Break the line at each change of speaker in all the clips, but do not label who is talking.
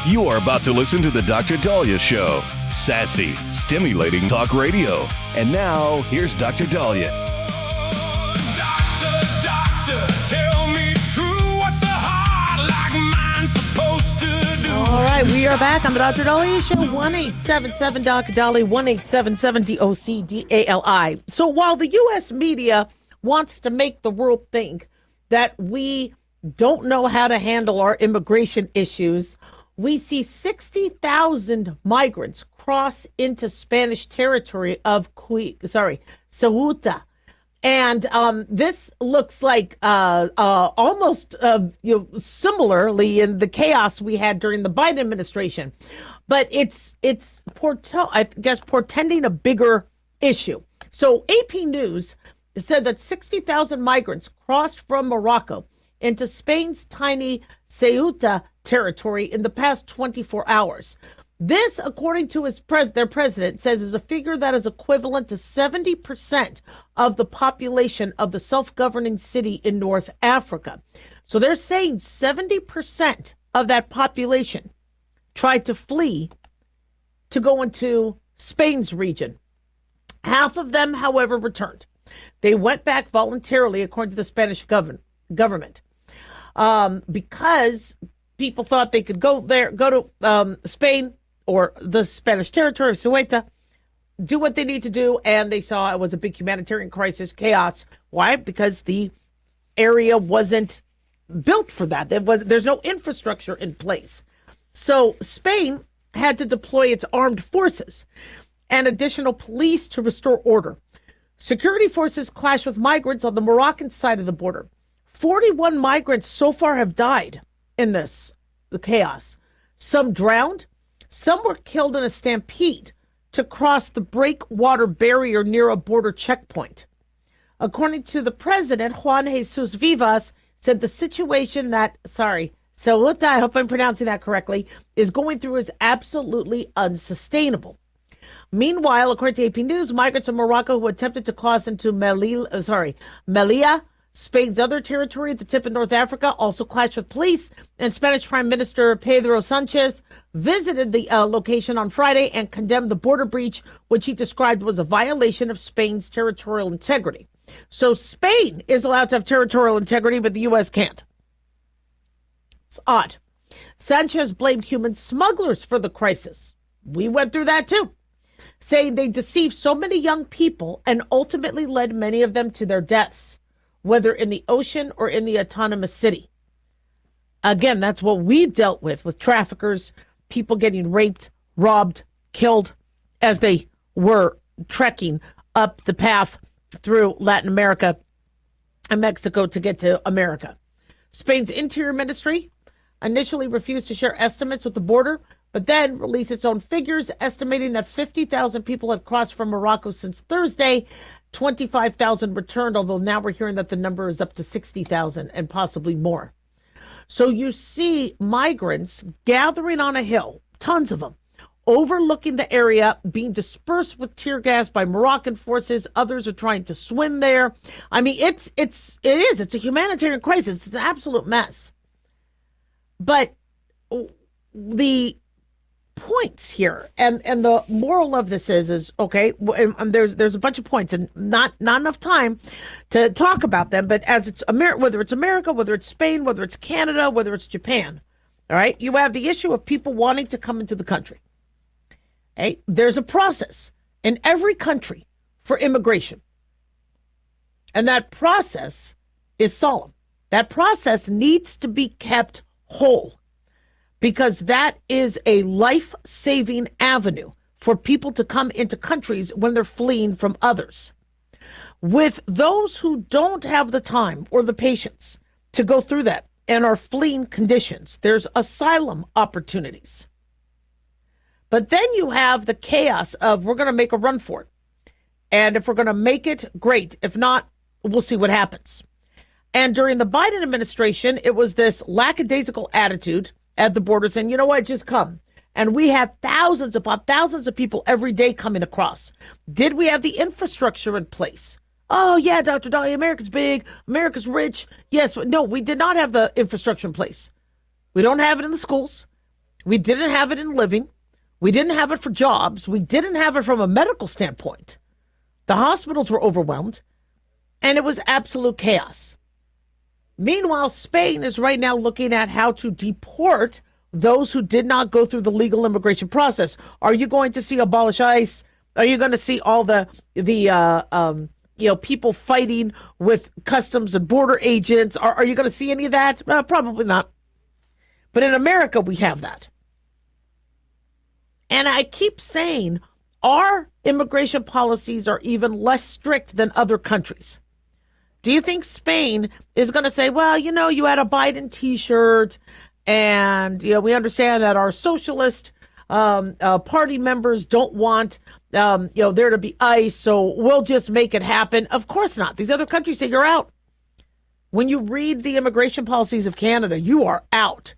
You are about to listen to the Dr. Dahlia Show. Sassy, stimulating talk radio. And now, here's Dr. Dahlia.
Doctor, tell me true. What's a heart like mine supposed to do?
All right, we are back on the Dr. Dahlia Show. 1-877 Dr. Dahlia, 1-877 DOCDALI. So while the U.S. media wants to make the world think that we don't know how to handle our immigration issues, we see 60,000 migrants cross into Spanish territory of Ceuta. And this looks like almost similarly in the chaos we had during the Biden administration. But it's portending a bigger issue. So AP News said that 60,000 migrants crossed from Morocco into Spain's tiny Ceuta territory in the past 24 hours. This, according to their president, says is a figure that is equivalent to 70% of the population of the self-governing city in North Africa. So they're saying 70% of that population tried to flee to go into Spain's region. Half of them, however, returned. They went back voluntarily, according to the Spanish government, because people thought they could go to Spain or the Spanish territory of Ceuta, do what they need to do, and they saw it was a big humanitarian crisis, chaos. Why? Because the area wasn't built for that. There's no infrastructure in place. So Spain had to deploy its armed forces and additional police to restore order. Security forces clashed with migrants on the Moroccan side of the border. 41 migrants so far have died in the chaos. Some drowned. Some were killed in a stampede to cross the breakwater barrier near a border checkpoint. According to the president, Juan Jesus Vivas said the situation that, Ceuta, I hope I'm pronouncing that correctly, is going through is absolutely unsustainable. Meanwhile, according to AP News, migrants in Morocco who attempted to cross into Melilla, Spain's other territory at the tip of North Africa, also clashed with police, and Spanish Prime Minister Pedro Sanchez visited the location on Friday and condemned the border breach, which he described was a violation of Spain's territorial integrity. So Spain is allowed to have territorial integrity, but the U.S. can't. It's odd. Sanchez blamed human smugglers for the crisis. We went through that too, saying they deceived so many young people and ultimately led many of them to their deaths, whether in the ocean or in the autonomous city. Again, that's what we dealt with traffickers, people getting raped, robbed, killed as they were trekking up the path through Latin America and Mexico to get to America. Spain's Interior Ministry initially refused to share estimates with the border, but then released its own figures, estimating that 50,000 people had crossed from Morocco since Thursday. 25,000 returned, although now we're hearing that the number is up to 60,000 and possibly more. So you see migrants gathering on a hill, tons of them, overlooking the area, being dispersed with tear gas by Moroccan forces. Others are trying to swim there. I mean, it's a humanitarian crisis. It's an absolute mess. But the points here and the moral of this is okay, and there's a bunch of points and not enough time to talk about them, but as it's whether it's America, whether it's Spain, whether it's Canada, whether it's Japan, all right, you have the issue of people wanting to come into the country. Okay, there's a process in every country for immigration, and that process is solemn. That process needs to be kept whole, because that is a life-saving avenue for people to come into countries when they're fleeing from others. With those who don't have the time or the patience to go through that and are fleeing conditions, there's asylum opportunities. But then you have the chaos of we're going to make a run for it. And if we're going to make it, great. If not, we'll see what happens. And during the Biden administration, it was this lackadaisical attitude at the border saying, you know what, just come. And we had thousands upon thousands of people every day coming across. Did we have the infrastructure in place? Oh, yeah, Dr. Dahlia, America's big, America's rich. Yes, no, we did not have the infrastructure in place. We don't have it in the schools. We didn't have it in living. We didn't have it for jobs. We didn't have it from a medical standpoint. The hospitals were overwhelmed, and it was absolute chaos. Meanwhile, Spain is right now looking at how to deport those who did not go through the legal immigration process. Are you going to see abolish ICE? Are you going to see all the people fighting with customs and border agents? Are you going to see any of that? Probably not. But in America, we have that. And I keep saying our immigration policies are even less strict than other countries. Do you think Spain is going to say, well, you had a Biden T-shirt and, we understand that our socialist party members don't want, there to be ICE, so we'll just make it happen? Of course not. These other countries say you're out. When you read the immigration policies of Canada, you are out.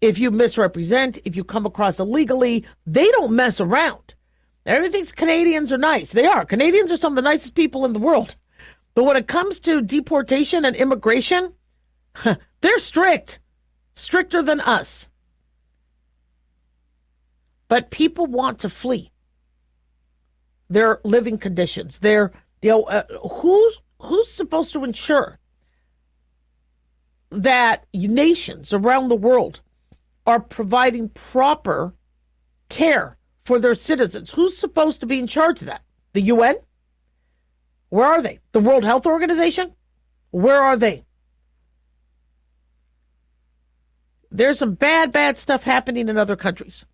If you misrepresent, if you come across illegally, they don't mess around. Everyone thinks Canadians are nice. They are. Canadians are some of the nicest people in the world. But when it comes to deportation and immigration, they're strict. Stricter than us. But people want to flee their living conditions. Who's supposed to ensure that nations around the world are providing proper care for their citizens? Who's supposed to be in charge of that? The UN? Where are they? The World Health Organization? Where are they? There's some bad stuff happening in other countries.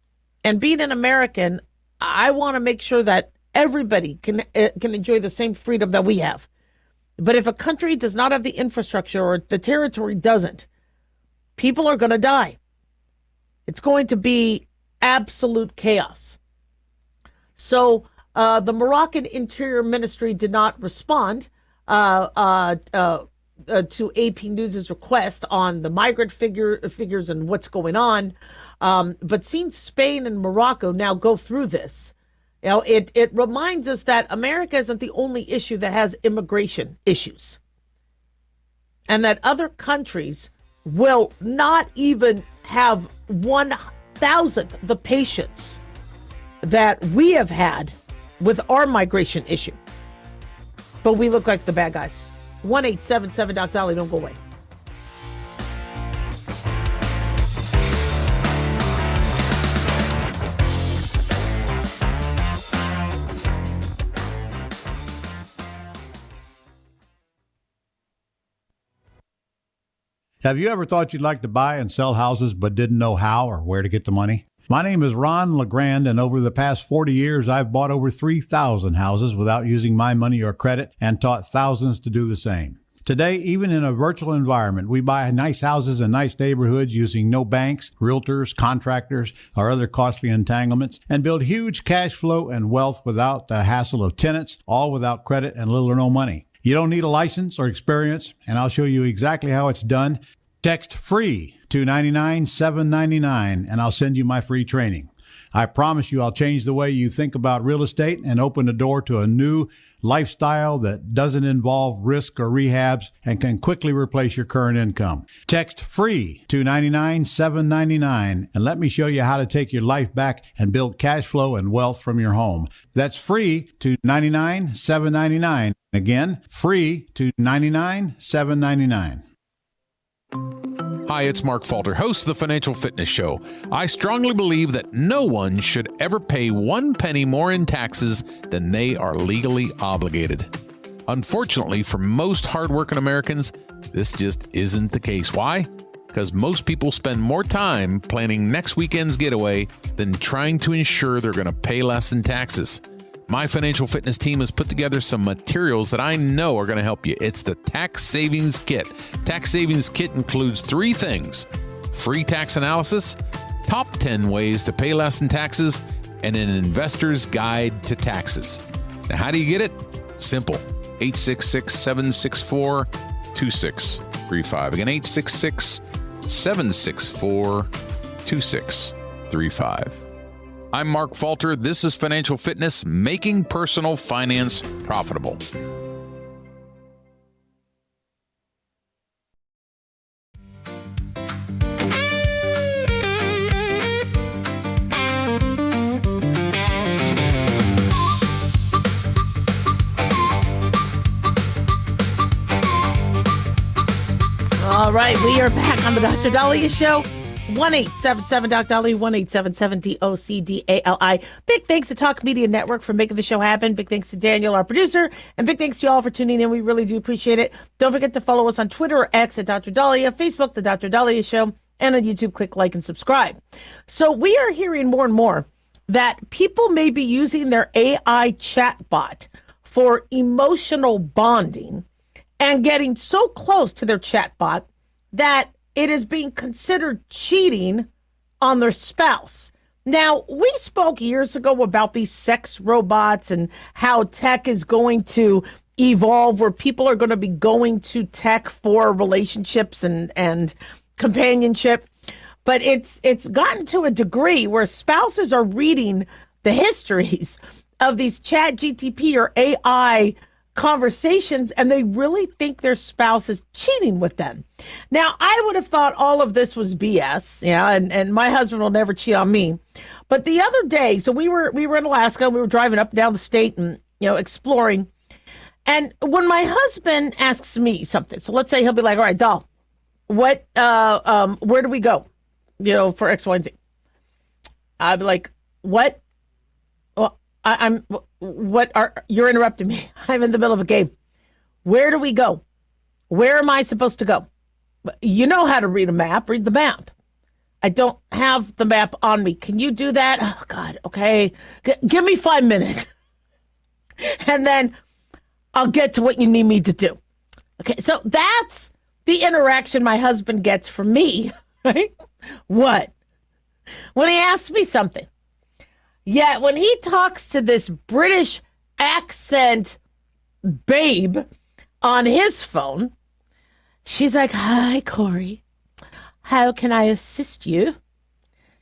And being an American, I want to make sure that everybody can enjoy the same freedom that we have. But if a country does not have the infrastructure or the territory doesn't, people are going to die. It's going to be absolute chaos. So the Moroccan Interior Ministry did not respond to AP News' request on the migrant figures and what's going on. But seeing Spain and Morocco now go through this, it reminds us that America isn't the only issue that has immigration issues. And that other countries will not even have 1,000th the patience that we have had with our migration issue. But we look like the bad guys. 1-877-Doc-Dolly, don't go away.
Have you ever thought you'd like to buy and sell houses but didn't know how or where to get the money? My name is Ron LeGrand, and over the past 40 years, I've bought over 3,000 houses without using my money or credit and taught thousands to do the same. Today, even in a virtual environment, we buy nice houses in nice neighborhoods using no banks, realtors, contractors, or other costly entanglements, and build huge cash flow and wealth without the hassle of tenants, all without credit and little or no money. You don't need a license or experience, and I'll show you exactly how it's done. Text FREE to 99799, and I'll send you my free training. I promise you I'll change the way you think about real estate and open the door to a new lifestyle that doesn't involve risk or rehabs and can quickly replace your current income. Text FREE to 99799 and let me show you how to take your life back and build cash flow and wealth from your home. That's FREE to 99799. Again, FREE to 99799.
Hi, it's Mark Falter, host of the Financial Fitness Show. I strongly believe that no one should ever pay 1 penny more in taxes than they are legally obligated. Unfortunately, for most hardworking Americans, this just isn't the case. Why? Because most people spend more time planning next weekend's getaway than trying to ensure they're going to pay less in taxes. My financial fitness team has put together some materials that I know are going to help you. It's the Tax Savings Kit. Tax Savings Kit includes 3 things: free tax analysis, top 10 ways to pay less in taxes, and an investor's guide to taxes. Now, how do you get it? Simple. 866-764-2635. Again, 866-764-2635. I'm Mark Falter. This is Financial Fitness, making personal finance profitable.
All right, we are back on the Dr. Dahlia Show. 1-877-DOC-DALI, 1-877-DOC-DALI. Big thanks to Talk Media Network for making the show happen. Big thanks to Daniel, our producer, and big thanks to you all for tuning in. We really do appreciate it. Don't forget to follow us on Twitter or X at Dr. Dahlia, Facebook, The Dr. Dahlia Show, and on YouTube, click like and subscribe. So we are hearing more and more that people may be using their AI chatbot for emotional bonding and getting so close to their chatbot that it is being considered cheating on their spouse. Now, we spoke years ago about these sex robots and how tech is going to evolve, where people are going to be going to tech for relationships and companionship. But it's gotten to a degree where spouses are reading the histories of these chat GTP or AI conversations, and they really think their spouse is cheating with them. Now, I would have thought all of this was BS, and my husband will never cheat on me. But the other day, so we were in Alaska, we were driving up and down the state and exploring. And when my husband asks me something, so let's say he'll be like, "All right, doll, what where do we go? For X, Y, and Z." I'd be like, "What? Well, you're interrupting me. I'm in the middle of a game. Where do we go? Where am I supposed to go? You know how to read a map. Read the map." "I don't have the map on me. Can you do that?" "Oh, God, okay. Give me 5 minutes. And then I'll get to what you need me to do." Okay, so that's the interaction my husband gets from me, right? What? When he asks me something. Yet when he talks to this British accent babe on his phone, she's like, "Hi, Corey. How can I assist you?"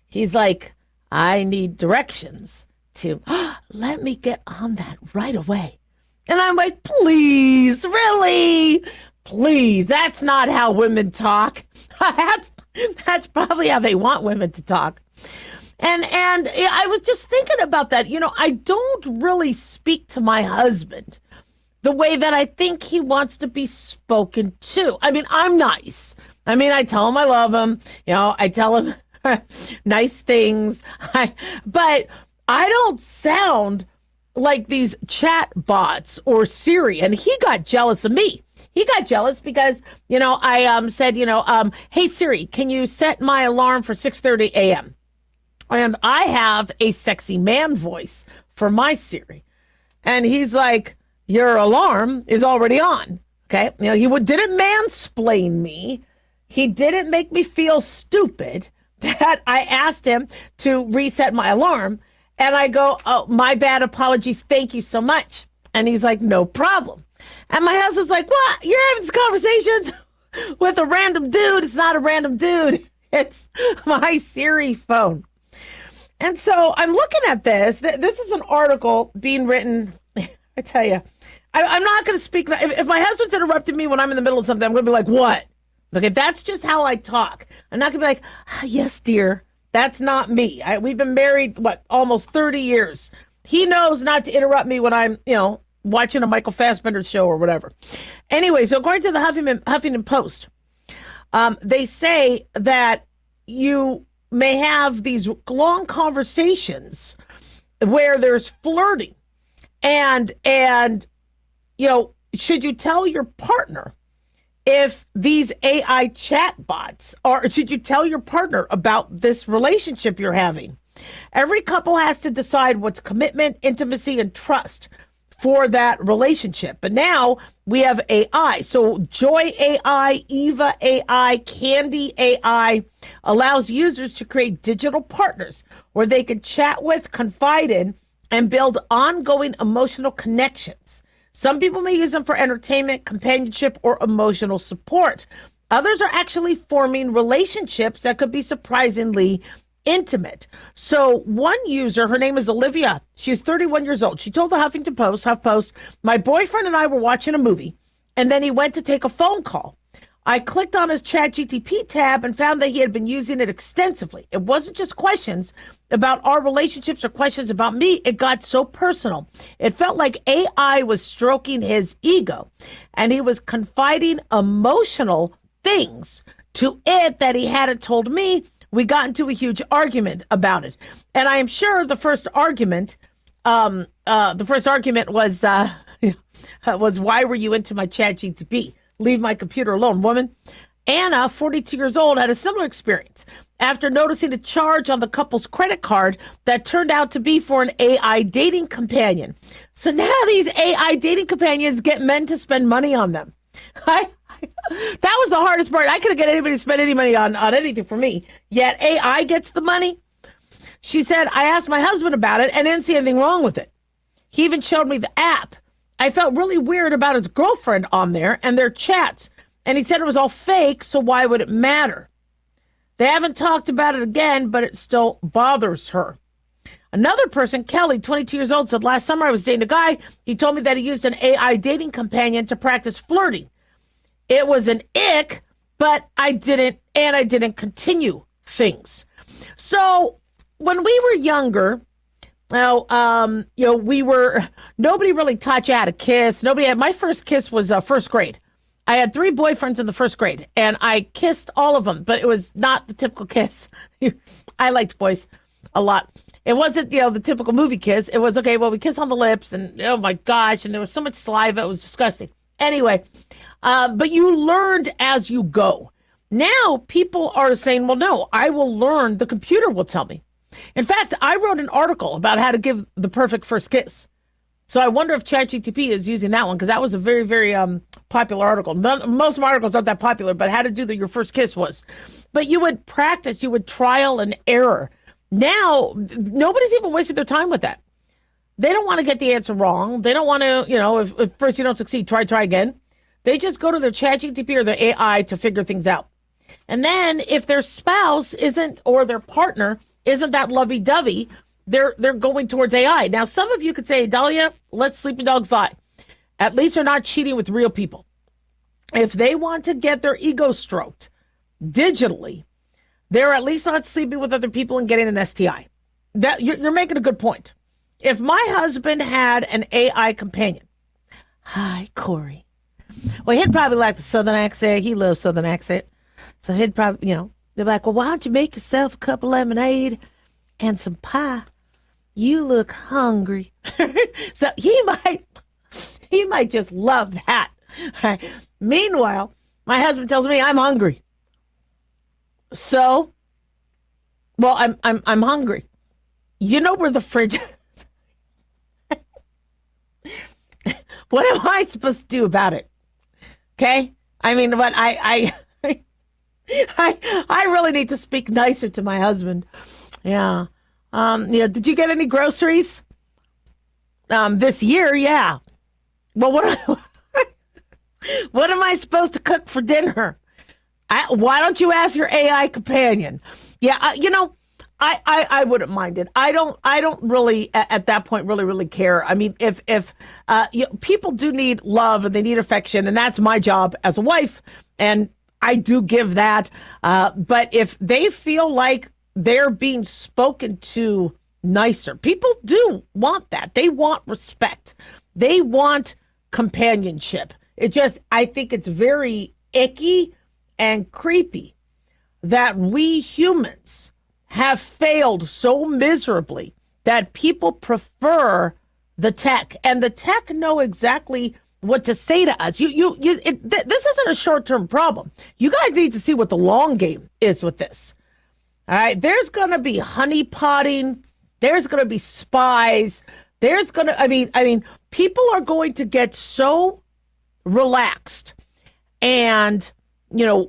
He's like, "I need directions to," "Let me get on that right away." And I'm like, "Please, really? Please, that's not how women talk." That's probably how they want women to talk. And I was just thinking about that. I don't really speak to my husband the way that I think he wants to be spoken to. I mean, I'm nice. I tell him I love him. I tell him nice things. But I don't sound like these chat bots or Siri. And he got jealous of me. He got jealous because, I said, "Hey, Siri, can you set my alarm for 6:30 a.m.? And I have a sexy man voice for my Siri. And he's like, "Your alarm is already on." Okay. He didn't mansplain me. He didn't make me feel stupid that I asked him to reset my alarm. And I go, "Oh, my bad. Apologies. Thank you so much." And he's like, "No problem." And my husband's like, "What? You're having these conversations with a random dude?" "It's not a random dude. It's my Siri phone." And so I'm looking at this. This is an article being written. I tell you, I'm not going to speak. If my husband's interrupting me when I'm in the middle of something, I'm going to be like, "What?" Okay, that's just how I talk. I'm not going to be like, "Yes, dear." That's not me. We've been married, almost 30 years. He knows not to interrupt me when I'm, watching a Michael Fassbender show or whatever. Anyway, so according to the Huffington Post, they say that you may have these long conversations where there's flirting and should you tell your partner if these AI chatbots, or should you tell your partner about this relationship you're having? Every couple has to decide what's commitment, intimacy, and trust for that relationship. But now we have AI. So Joy AI, Eva AI, Candy AI allows users to create digital partners where they can chat with, confide in, and build ongoing emotional connections. Some people may use them for entertainment, companionship, or emotional support. Others are actually forming relationships that could be surprisingly intimate. So one user, her name is Olivia. She's 31 years old. She told the HuffPost, "My boyfriend and I were watching a movie, and then he went to take a phone call. I clicked on his ChatGTP tab and found that he had been using it extensively. It wasn't just questions about our relationships or questions about me. It got so personal. It felt like AI was stroking his ego, and he was confiding emotional things to it that he hadn't told me. We got into a huge argument about it. And I am sure the first argument was, was, why were you into my chat GTP? Leave my computer alone, woman. Anna, 42 years old, had a similar experience after noticing a charge on the couple's credit card that turned out to be for an AI dating companion. So now these AI dating companions get men to spend money on them. That was the hardest part. I couldn't get anybody to spend any money on anything for me, yet AI gets the money. She said, I asked my husband about it and didn't see anything wrong with it. He even showed me the app. I felt really weird about his girlfriend on there and their chats. And he said it was all fake, so why would it matter? They haven't talked about it again, but it still bothers her. Another person, Kelly, 22 years old, said, last summer I was dating a guy. He told me that he used an AI dating companion to practice flirting. It was an ick, but I didn't continue things. So when we were younger, nobody really taught you how to kiss. My first kiss was first grade. I had 3 boyfriends in the first grade, and I kissed all of them, but it was not the typical kiss. I liked boys a lot. It wasn't, the typical movie kiss. It was, okay, well, we kiss on the lips, and oh my gosh, and there was so much saliva. It was disgusting. Anyway, but you learned as you go. Now people are saying, well, no, I will learn. The computer will tell me. In fact, I wrote an article about how to give the perfect first kiss. So I wonder if ChatGPT is using that one, because that was a very, very popular article. Most of my articles aren't that popular, but how to do your first kiss was. But you would practice, you would trial and error. Now, nobody's even wasting their time with that. They don't want to get the answer wrong. They don't want to, if first you don't succeed, try again. They just go to their ChatGPT or their AI to figure things out. And then if their spouse isn't, or their partner isn't that lovey-dovey, they're going towards AI. Now, some of you could say, Dahlia, let sleeping dogs lie. At least they're not cheating with real people. If they want to get their ego stroked digitally, they're at least not sleeping with other people and getting an STI. That you're making a good point. If my husband had an AI companion, hi, Corey. Well, he'd probably like the Southern accent. He loves Southern accent. So he'd probably, they're like, well, why don't you make yourself a cup of lemonade and some pie? You look hungry. So he might just love that. Right. Meanwhile, my husband tells me I'm hungry. So, well, I'm hungry. You know where the fridge is. What am I supposed to do about it? Okay? I mean, but I really need to speak nicer to my husband. Yeah. Did you get any groceries? This year? Yeah. Well, what am I supposed to cook for dinner? Why don't you ask your AI companion? Yeah. I wouldn't mind it. I don't really at that point really care. I mean, if people do need love and they need affection, and that's my job as a wife, and I do give that. But if they feel like they're being spoken to nicer, people do want that. They want respect. They want companionship. I think it's very icky and creepy that we humans have failed so miserably that people prefer the tech, and the tech know exactly what to say to us. This isn't a short-term problem. You guys need to see what the long game is with this. All right, there's going to be honeypotting. There's going to be spies. People are going to get so relaxed and,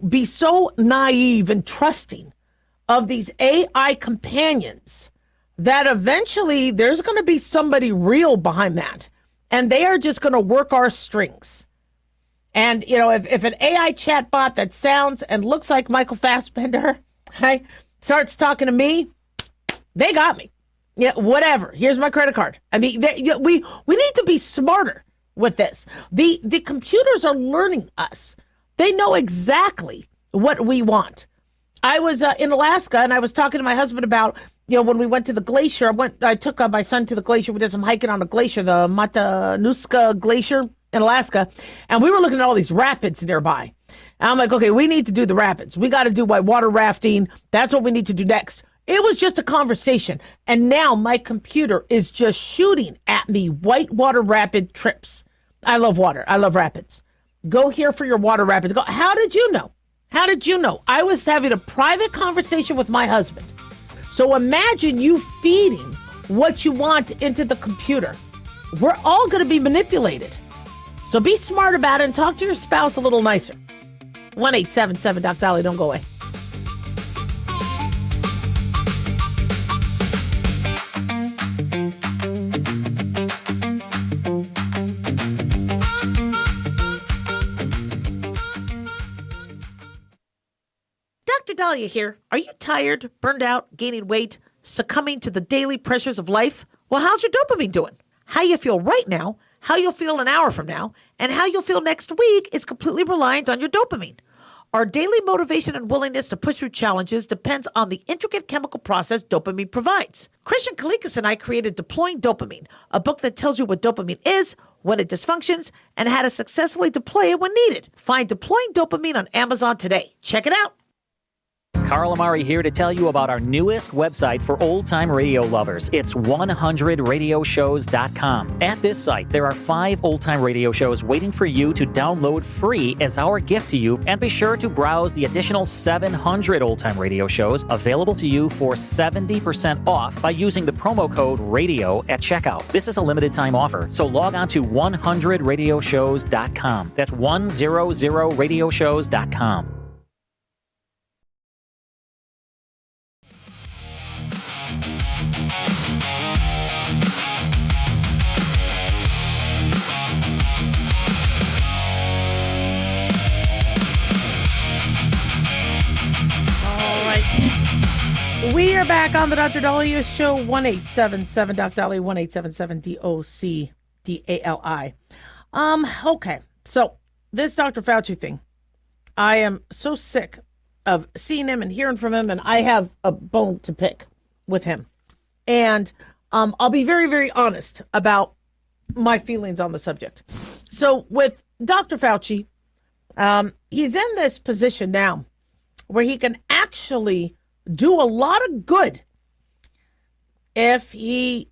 be so naive and trusting of these AI companions that eventually there's going to be somebody real behind that. And they are just going to work our strings. And, if an AI chatbot that sounds and looks like Michael Fassbender, right, starts talking to me, they got me. Yeah, whatever. Here's my credit card. I mean, we need to be smarter with this. The computers are learning us. They know exactly what we want. I was in Alaska, and I was talking to my husband about, when we went to the glacier. I took my son to the glacier. We did some hiking on the glacier, the Matanuska Glacier in Alaska, and we were looking at all these rapids nearby. I'm like, okay, we need to do the rapids. We got to do whitewater rafting. That's what we need to do next. It was just a conversation. And now my computer is just shooting at me whitewater rapid trips. I love water. I love rapids. Go here for your water rapids. Go. How did you know? How did you know? I was having a private conversation with my husband. So imagine you feeding what you want into the computer. We're all going to be manipulated. So be smart about it and talk to your spouse a little nicer. 1-877-Doc-Dolly. Don't go away. Dr. Dahlia here. Are you tired, burned out, gaining weight, succumbing to the daily pressures of life? Well, how's your dopamine doing? How you feel right now, how you'll feel an hour from now, and how you'll feel next week is completely reliant on your dopamine. Our daily motivation and willingness to push through challenges depends on the intricate chemical process dopamine provides. Christian Kalikas and I created Deploying Dopamine, a book that tells you what dopamine is, when it dysfunctions, and how to successfully deploy it when needed. Find Deploying Dopamine on Amazon today. Check it out.
Carl Amari here to tell you about our newest website for old-time radio lovers. It's 100radioshows.com. At this site, there are 5 old-time radio shows waiting for you to download free as our gift to you, and be sure to browse the additional 700 old-time radio shows available to you for 70% off by using the promo code RADIO at checkout. This is a limited-time offer, so log on to 100radioshows.com. That's 100radioshows.com.
We are back on the Dr. Dahlia Show, 1-877-Doc-Dolly, 1-877-DOC-DALI. Okay, so this Dr. Fauci thing, I am so sick of seeing him and hearing from him, and I have a bone to pick with him. And I'll be very, very honest about my feelings on the subject. So with Dr. Fauci, he's in this position now where he can actually do a lot of good if he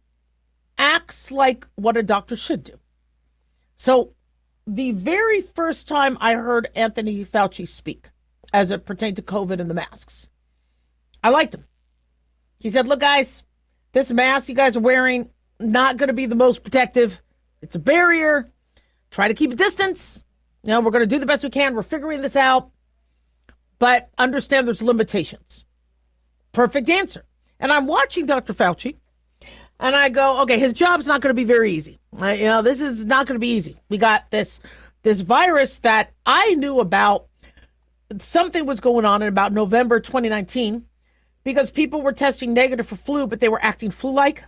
acts like what a doctor should do. So the very first time I heard Anthony Fauci speak as it pertained to COVID and the masks, I liked him. He said, look, guys, this mask you guys are wearing, not going to be the most protective. It's a barrier. Try to keep a distance. You know, we're going to do the best we can. We're figuring this out. But understand there's limitations. Perfect answer. And I'm watching Dr. Fauci, and I go, okay, his job's not going to be very easy. This is not going to be easy. We got this virus that I knew about. Something was going on in about November 2019 because people were testing negative for flu, but they were acting flu-like,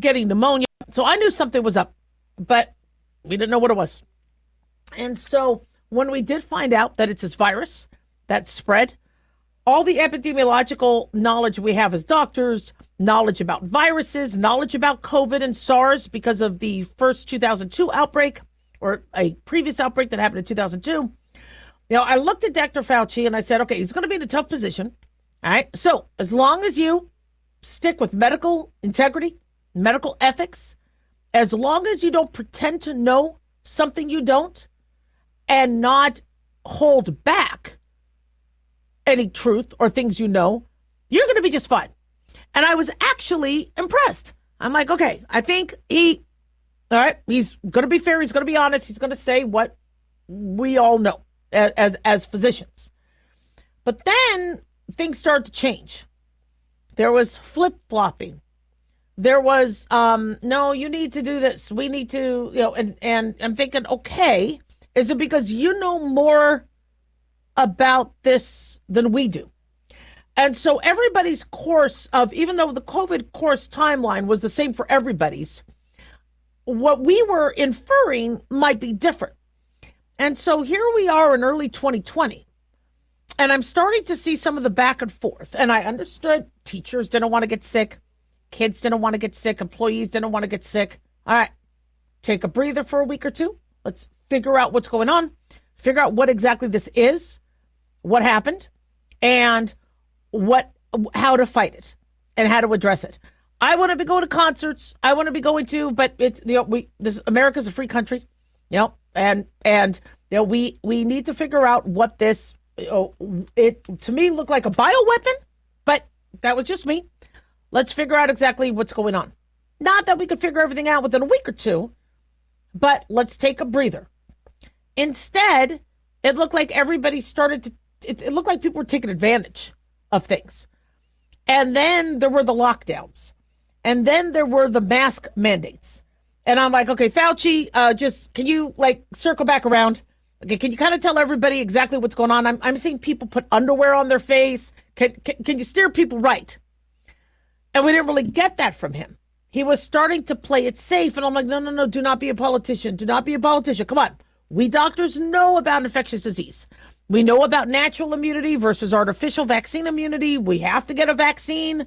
getting pneumonia. So I knew something was up, but we didn't know what it was. And so when we did find out that it's this virus that spread, all the epidemiological knowledge we have as doctors, knowledge about viruses, knowledge about COVID and SARS because of the first 2002 outbreak or a previous outbreak that happened in 2002. I looked at Dr. Fauci and I said, okay, he's going to be in a tough position. All right. So as long as you stick with medical integrity, medical ethics, as long as you don't pretend to know something you don't and not hold back any truth or things you know, you're going to be just fine. And I was actually impressed. I'm like, okay, I think he's going to be fair. He's going to be honest. He's going to say what we all know as physicians. But then things started to change. There was flip-flopping. There was, no, you need to do this. We need to, and I'm thinking, okay, is it because you know more about this than we do? And so everybody's course of, even though the COVID course timeline was the same for everybody's, what we were inferring might be different. And so here we are in early 2020, and I'm starting to see some of the back and forth. And I understood teachers didn't want to get sick. Kids didn't want to get sick. Employees didn't want to get sick. All right, take a breather for a week or two. Let's figure out what's going on. figure out what exactly this is, what happened, and how to fight it and how to address it. I want to be going to concerts. I want to be going to, but it's, America's a free country, and we need to figure out what this. It to me looked like a bioweapon, but that was just me. Let's figure out exactly what's going on. Not that we could figure everything out within a week or two, but let's take a breather. Instead, it looked like everybody started to. It looked like people were taking advantage of things, and then there were the lockdowns. And then there were the mask mandates. And I'm like, okay, Fauci, can you circle back around? Okay, can you kind of tell everybody exactly what's going on? I'm seeing people put underwear on their face. Can you steer people right? And we didn't really get that from him. He was starting to play it safe. And I'm like, no, do not be a politician. Do not be a politician. Come on. We doctors know about infectious disease. We know about natural immunity versus artificial vaccine immunity. We have to get a vaccine.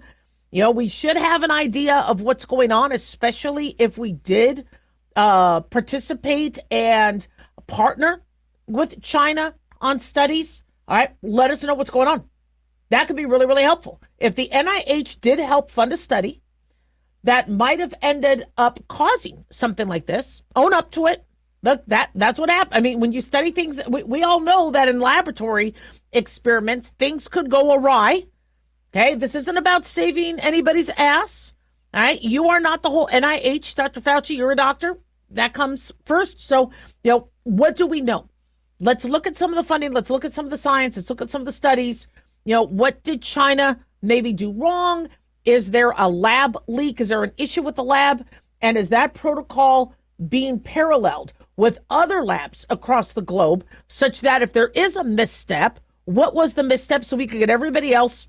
We should have an idea of what's going on, especially if we did participate and partner with China on studies. All right, let us know what's going on. That could be really, really helpful. If the NIH did help fund a study that might have ended up causing something like this, own up to it. Look, that's what happened. I mean, when you study things, we all know that in laboratory experiments, things could go awry. Okay, this isn't about saving anybody's ass. All right, you are not the whole NIH, Dr. Fauci. You're a doctor. That comes first. So, what do we know? Let's look at some of the funding. Let's look at some of the science. Let's look at some of the studies. What did China maybe do wrong? Is there a lab leak? Is there an issue with the lab? And is that protocol being paralleled with other labs across the globe such that if there is a misstep, what was the misstep so we could get everybody else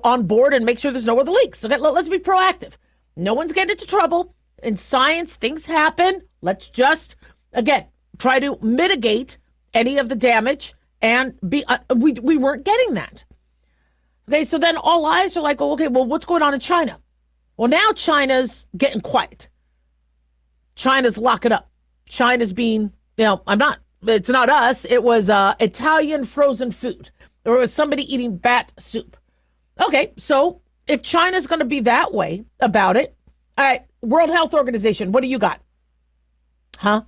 on board and make sure there's no other leaks. Okay, let's be proactive. No one's getting into trouble. In science, things happen. Let's just, again, try to mitigate any of the damage and be, we weren't getting that. Okay, so then all eyes are like, okay, well, what's going on in China? Well, now China's getting quiet. China's locking up. China's being, it's not us. It was Italian frozen food. There was somebody eating bat soup. Okay, so if China's going to be that way about it, all right, World Health Organization, what do you got? Huh?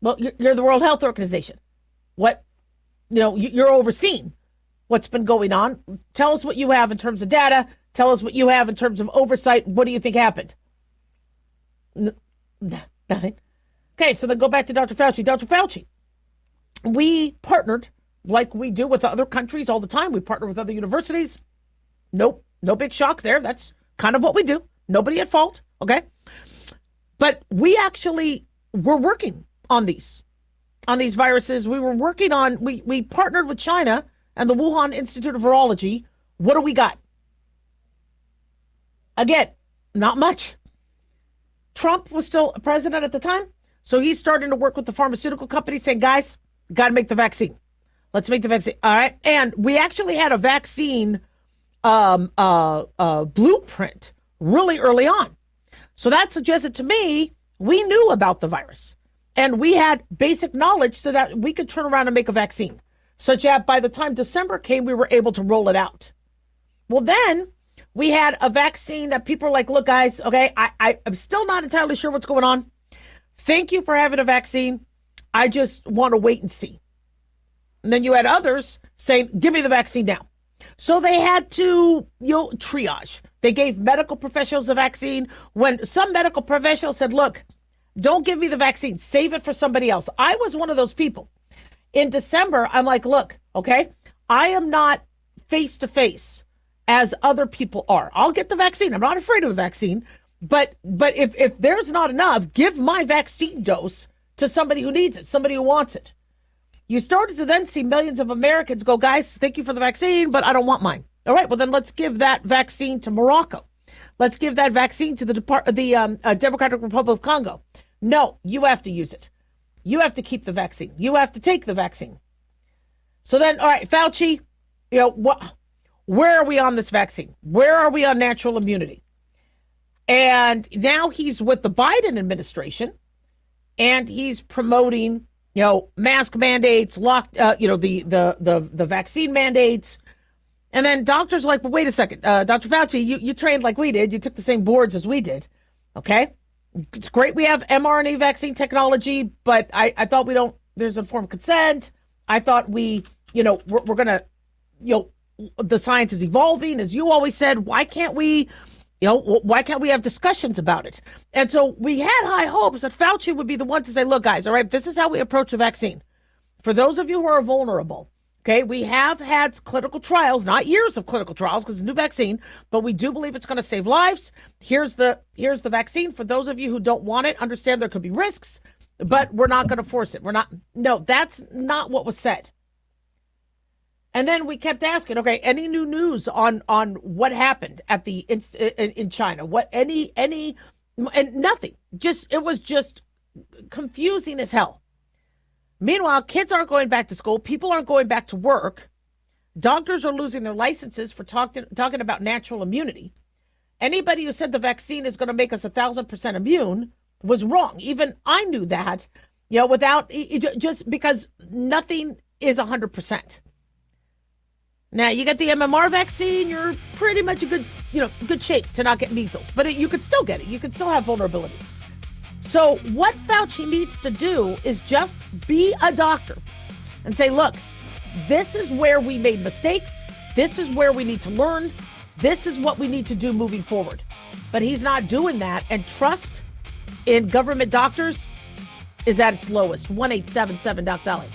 Well, you're the World Health Organization. What? You're overseeing what's been going on. Tell us what you have in terms of data. Tell us what you have in terms of oversight. What do you think happened? Nothing. Okay, so then go back to Dr. Fauci. Dr. Fauci, we partnered like we do with other countries all the time. We partner with other universities. Nope, no big shock there. That's kind of what we do. Nobody at fault, okay? But we actually were working on these viruses. We were working on, we partnered with China and the Wuhan Institute of Virology. What do we got? Again, not much. Trump was still president at the time, so he's starting to work with the pharmaceutical companies saying, guys, got to make the vaccine. Let's make the vaccine. All right, and we actually had a vaccine blueprint really early on. So that suggested to me we knew about the virus and we had basic knowledge so that we could turn around and make a vaccine, such that by the time December came, we were able to roll it out. Well, then we had a vaccine that people are like, look, guys, okay, I'm still not entirely sure what's going on. Thank you for having a vaccine. I just want to wait and see. And then you had others saying, give me the vaccine now. So they had to, triage. They gave medical professionals the vaccine when some medical professionals said, look, don't give me the vaccine. Save it for somebody else. I was one of those people. In December, I'm like, look, okay, I am not face to face as other people are. I'll get the vaccine. I'm not afraid of the vaccine. But if there's not enough, give my vaccine dose to somebody who needs it, somebody who wants it. You started to then see millions of Americans go, guys, thank you for the vaccine, but I don't want mine. All right, well, then let's give that vaccine to Morocco. Let's give that vaccine to the Democratic Republic of Congo. No, you have to use it. You have to keep the vaccine. You have to take the vaccine. So then, all right, Fauci, where are we on this vaccine? Where are we on natural immunity? And now he's with the Biden administration, and he's promoting mask mandates, the vaccine mandates. And then doctors are like, well, wait a second, Dr. Fauci, you trained like we did. You took the same boards as we did. Okay. It's great we have mRNA vaccine technology, but I thought there's informed consent. I thought we're going to, the science is evolving, as you always said. Why can't we have discussions about it? And so we had high hopes that Fauci would be the one to say, look, guys, all right, this is how we approach a vaccine. For those of you who are vulnerable, okay, we have had clinical trials, not years of clinical trials because it's a new vaccine, but we do believe it's going to save lives. Here's the vaccine. For those of you who don't want it, understand there could be risks, but we're not going to force it. No, that's not what was said. And then we kept asking, okay, any new news on what happened at in China? And nothing. It was just confusing as hell. Meanwhile, kids aren't going back to school. People aren't going back to work. Doctors are losing their licenses for talking about natural immunity. Anybody who said the vaccine is going to make us 1,000% immune was wrong. Even I knew that, just because nothing is 100%. Now, you get the MMR vaccine, you're pretty much in good shape to not get measles. But you could still get it. You could still have vulnerabilities. So what Fauci needs to do is just be a doctor and say, look, this is where we made mistakes. This is where we need to learn. This is what we need to do moving forward. But he's not doing that. And trust in government doctors is at its lowest. 1-877-DOC-DOLLY.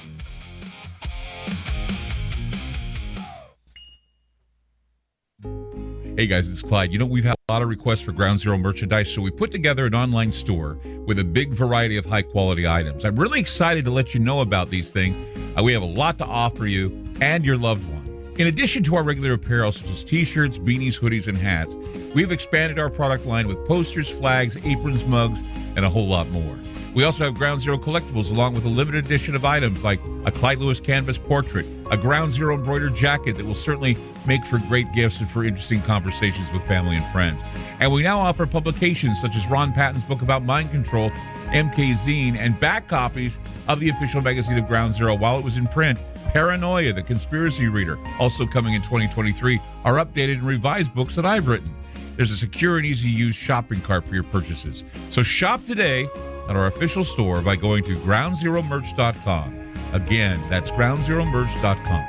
Hey guys, it's Clyde. We've had a lot of requests for Ground Zero merchandise, so we put together an online store with a big variety of high-quality items. I'm really excited to let you know about these things. We have a lot to offer you and your loved ones. In addition to our regular apparel, such as t-shirts, beanies, hoodies, and hats, we've expanded our product line with posters, flags, aprons, mugs, and a whole lot more. We also have Ground Zero collectibles, along with a limited edition of items like a Clyde Lewis canvas portrait, a Ground Zero embroidered jacket that will certainly make for great gifts and for interesting conversations with family and friends. And we now offer publications such as Ron Patton's book about mind control, MK Zine, and back copies of the official magazine of Ground Zero while it was in print. Paranoia, the Conspiracy Reader, also coming in 2023, are updated and revised books that I've written. There's a secure and easy-to-use shopping cart for your purchases. So shop today at our official store by going to groundzeromerch.com. Again, that's groundzeromerch.com.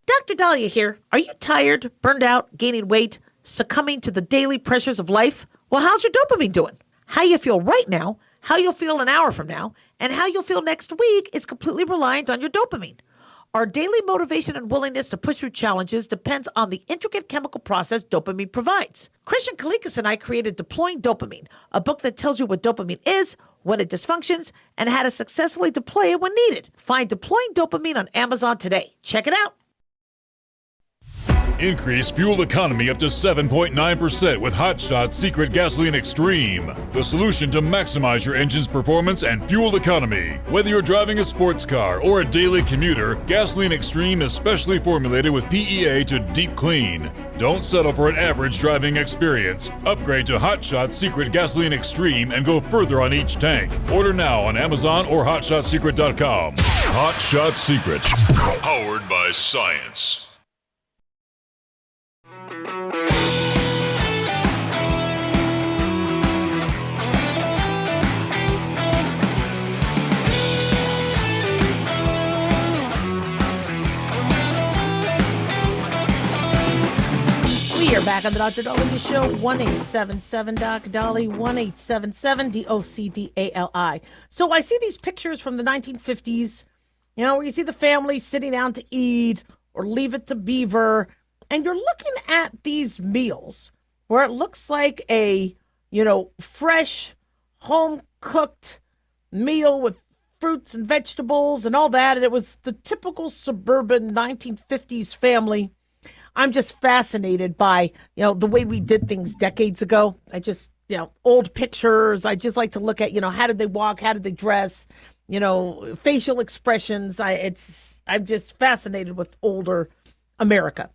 Dr. Dahlia here. Are you tired, burned out, gaining weight, succumbing to the daily pressures of life? Well, how's your dopamine doing? How you feel right now, how you'll feel an hour from now, and how you'll feel next week is completely reliant on your dopamine. Our daily motivation and willingness to push through challenges depends on the intricate chemical process dopamine provides. Christian Kalikas and I created Deploying Dopamine, a book that tells you what dopamine is, when it dysfunctions, and how to successfully deploy it when needed. Find Deploying Dopamine on Amazon today. Check it out.
Increase fuel economy up to 7.9% with Hot Shot's Secret Gasoline Extreme, the solution to maximize your engine's performance and fuel economy. Whether you're driving a sports car or a daily commuter, Gasoline Extreme is specially formulated with PEA to deep clean. Don't settle for an average driving experience. Upgrade to Hot Shot's Secret Gasoline Extreme and go further on each tank. Order now on Amazon or HotShotSecret.com. Hot Shot Secret, powered by science.
We are back on the Dr. Dolly Show, 1-877-DOC-DOLLY, 1-877-DOCDALI. So I see these pictures from the 1950s, where you see the family sitting down to eat or Leave It to Beaver, and you're looking at these meals where it looks like a, fresh, home-cooked meal with fruits and vegetables and all that, and it was the typical suburban 1950s family. I'm just fascinated by, the way we did things decades ago. I just, old pictures. I just like to look at, how did they walk? How did they dress? Facial expressions. I'm just fascinated with older America.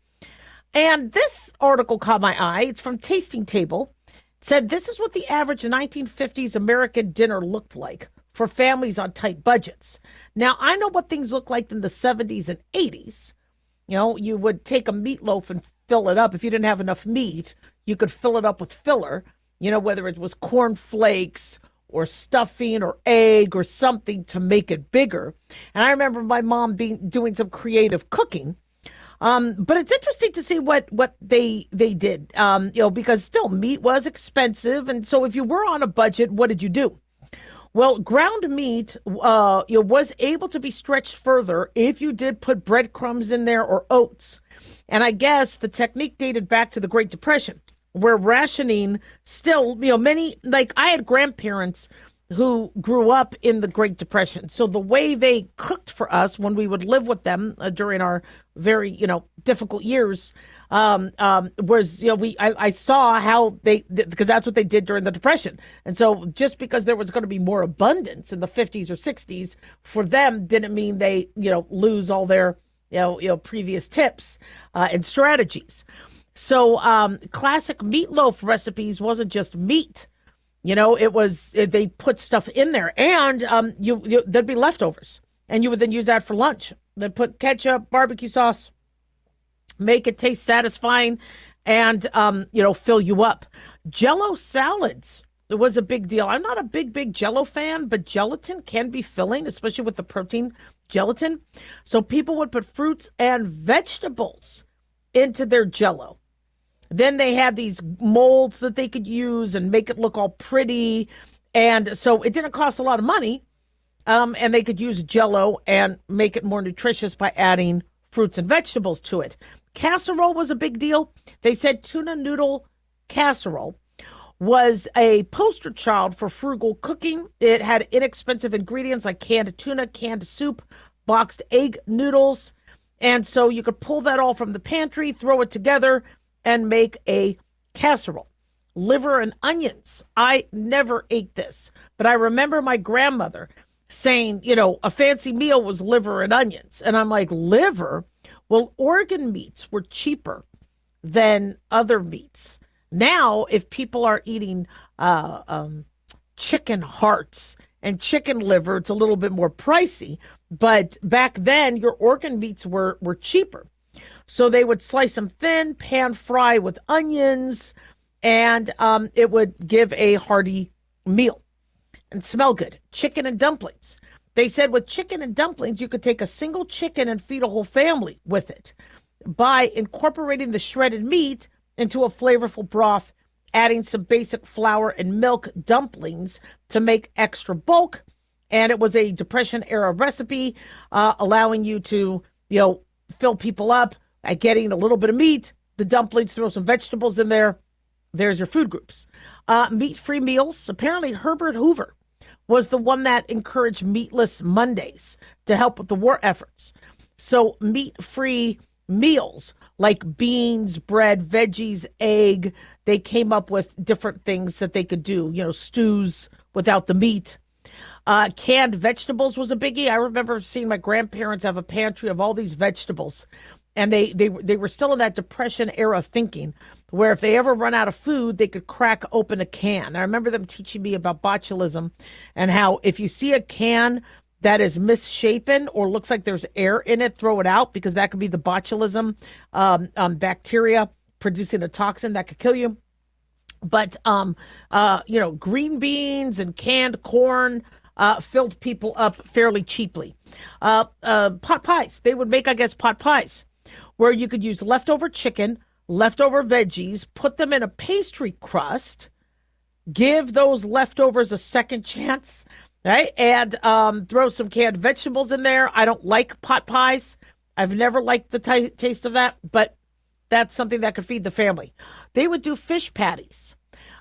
And this article caught my eye. It's from Tasting Table. It said, this is what the average 1950s American dinner looked like. for families on tight budgets. Now, I know what things look like in the 70s and 80s. You know, you would take a meatloaf and fill it up. If you didn't have enough meat, you could fill it up with filler, you know, whether it was corn flakes or stuffing or egg or something to make it bigger. And I remember my mom doing some creative cooking. But it's interesting to see what they did, you know, because still meat was expensive. And so if you were on a budget, what did you do? Well, ground meat was able to be stretched further if you did put breadcrumbs in there or oats. And I guess the technique dated back to the Great Depression, where rationing still, you know, many, like I had grandparents who grew up in the Great Depression. So the way they cooked for us when we would live with them during our very, you know, difficult years was, you know, I saw how because that's what they did during the Depression. And so just because there was going to be more abundance in the 50s or 60s for them didn't mean they, you know, lose all their, you know, previous tips and strategies. So classic meatloaf recipes wasn't just meat. You know, it was, they put stuff in there, and there'd be leftovers, and you would then use that for lunch. They'd put ketchup, barbecue sauce, make it taste satisfying, and, you know, fill you up. Jell-O salads, it was a big deal. I'm not a big Jell-O fan, but gelatin can be filling, especially with the protein gelatin. So people would put fruits and vegetables into their Jell-O. Then they had these molds that they could use and make it look all pretty. And so it didn't cost a lot of money. And they could use Jell-O and make it more nutritious by adding fruits and vegetables to it. Casserole was a big deal. They said tuna noodle casserole was a poster child for frugal cooking. It had inexpensive ingredients like canned tuna, canned soup, boxed egg noodles. And so you could pull that all from the pantry, throw it together, and make a casserole. Liver and onions. I never ate this, but I remember my grandmother saying, you know, a fancy meal was liver and onions. And I'm like, liver? Well, organ meats were cheaper than other meats. Now, if people are eating chicken hearts and chicken liver, it's a little bit more pricey. But back then, your organ meats were cheaper. So they would slice them thin, pan fry with onions, and it would give a hearty meal and smell good. Chicken and dumplings. They said with chicken and dumplings, you could take a single chicken and feed a whole family with it by incorporating the shredded meat into a flavorful broth, adding some basic flour and milk dumplings to make extra bulk. And it was a Depression-era recipe, allowing you to, you know, fill people up by getting a little bit of meat, the dumplings, throw some vegetables in there. There's your food groups. Meat-free meals. Apparently, Herbert Hoover was the one that encouraged meatless Mondays to help with the war efforts. So meat-free meals like beans, bread, veggies, egg, they came up with different things that they could do, you know, stews without the meat. Canned vegetables was a biggie. I remember seeing my grandparents have a pantry of all these vegetables. And they were still in that Depression era thinking where if they ever run out of food, they could crack open a can. I remember them teaching me about botulism and how if you see a can that is misshapen or looks like there's air in it, throw it out because that could be the botulism bacteria producing a toxin that could kill you. But, you know, green beans and canned corn filled people up fairly cheaply. Pot pies. They would make, I guess, pot pies, where you could use leftover chicken, leftover veggies, put them in a pastry crust, give those leftovers a second chance, right? And throw some canned vegetables in there. I don't like pot pies. I've never liked the taste of that, but that's something that could feed the family. They would do fish patties.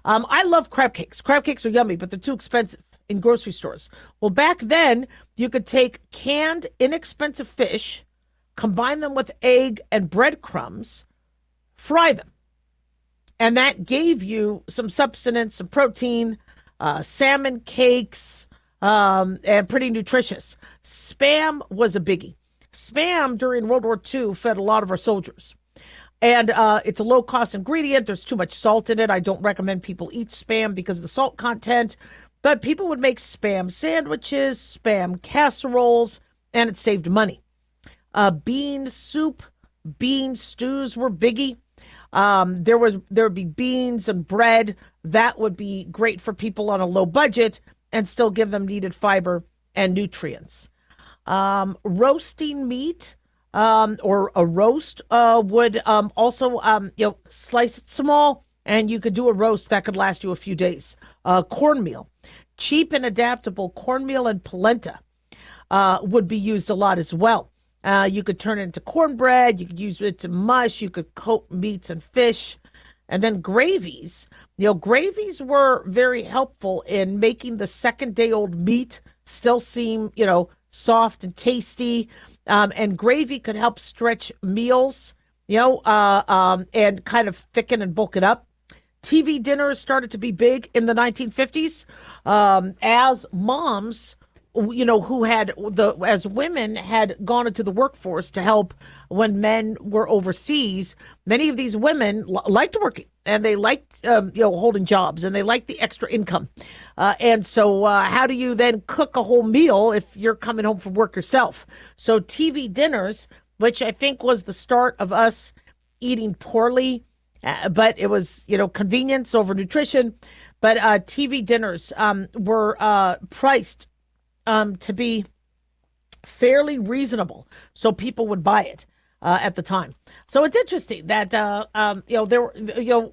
I love crab cakes. Crab cakes are yummy, but they're too expensive in grocery stores. Well, back then, you could take canned, inexpensive fish, combine them with egg and breadcrumbs, fry them. And that gave you some substance, some protein, salmon cakes, and pretty nutritious. Spam was a biggie. Spam during World War II fed a lot of our soldiers. And it's a low-cost ingredient. There's too much salt in it. I don't recommend people eat Spam because of the salt content. But people would make Spam sandwiches, Spam casseroles, and it saved money. Bean soup, bean stews were biggie. There would be beans and bread that would be great for people on a low budget and still give them needed fiber and nutrients. Roasting meat or a roast would also slice it small, and you could do a roast that could last you a few days. Cornmeal, cheap and adaptable cornmeal and polenta would be used a lot as well. You could turn it into cornbread. You could use it to mush. You could coat meats and fish. And then gravies. Gravies were very helpful in making the second-day-old meat still seem, soft and tasty. And gravy could help stretch meals, and kind of thicken and bulk it up. TV dinners started to be big in the 1950s as moms, who as women had gone into the workforce to help when men were overseas. Many of these women liked working, and they liked, holding jobs, and they liked the extra income. And so how do you then cook a whole meal if you're coming home from work yourself? So TV dinners, which I think was the start of us eating poorly, but it was, convenience over nutrition. But TV dinners were priced to be fairly reasonable, so people would buy it at the time. So it's interesting that there were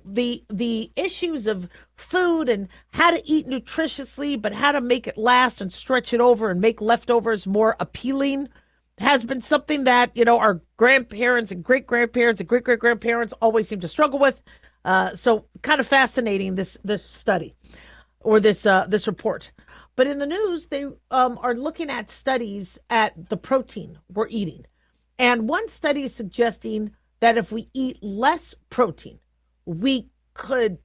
the issues of food and how to eat nutritiously, but how to make it last and stretch it over and make leftovers more appealing has been something that our grandparents and great-grandparents and great-great-grandparents always seem to struggle with. So kind of fascinating, this study or this report. But in the news, they are looking at studies at the protein we're eating. And one study is suggesting that if we eat less protein, we could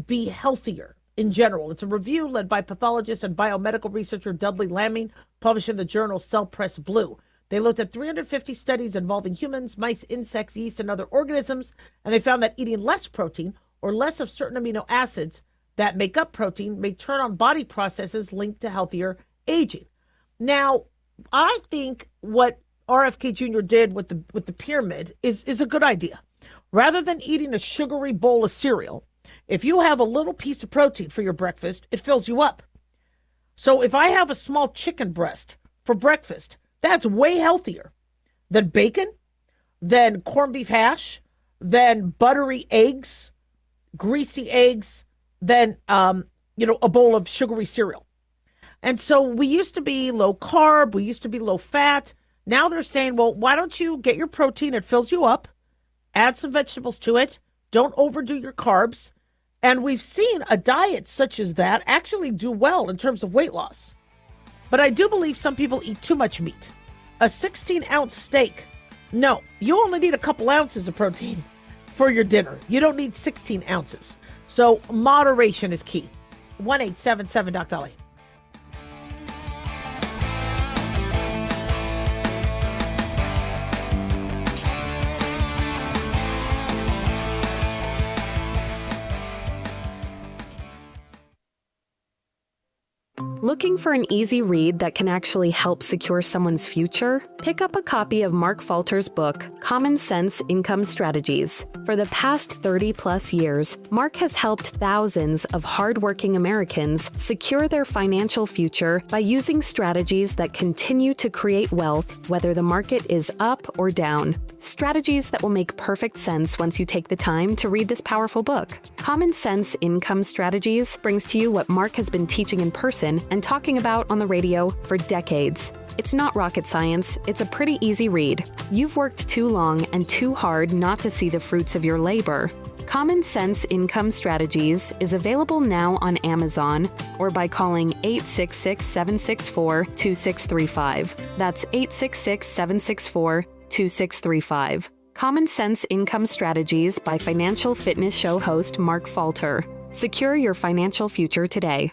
be healthier in general. It's a review led by pathologist and biomedical researcher Dudley Lamming, published in the journal Cell Press Blue. They looked at 350 studies involving humans, mice, insects, yeast, and other organisms, and they found that eating less protein or less of certain amino acids that make up protein may turn on body processes linked to healthier aging. Now, I think what RFK Jr. did with the pyramid is a good idea. Rather than eating a sugary bowl of cereal, if you have a little piece of protein for your breakfast, it fills you up. So if I have a small chicken breast for breakfast, that's way healthier than bacon, than corned beef hash, than buttery eggs, greasy eggs, than a bowl of sugary cereal. And so we used to be low carb, we used to be low fat. Now they're saying, well, why don't you get your protein? It fills you up. Add some vegetables to it. Don't overdo your carbs. And we've seen a diet such as that actually do well in terms of weight loss. But I do believe some people eat too much meat. A 16-ounce steak. No, you only need a couple ounces of protein for your dinner. You don't need 16 ounces. So moderation is key. 1-877-DOC-DOLLY.
Looking for an easy read that can actually help secure someone's future? Pick up a copy of Mark Falter's book, Common Sense Income Strategies. For the past 30-plus years, Mark has helped thousands of hardworking Americans secure their financial future by using strategies that continue to create wealth, whether the market is up or down. Strategies that will make perfect sense once you take the time to read this powerful book. Common Sense Income Strategies brings to you what Mark has been teaching in person and talking about on the radio for decades. It's not rocket science, it's a pretty easy read. You've worked too long and too hard not to see the fruits of your labor. Common Sense Income Strategies is available now on Amazon or by calling 866-764-2635. That's 866-764-2635. Common Sense Income Strategies by financial fitness show host Mark Falter. Secure your financial future today.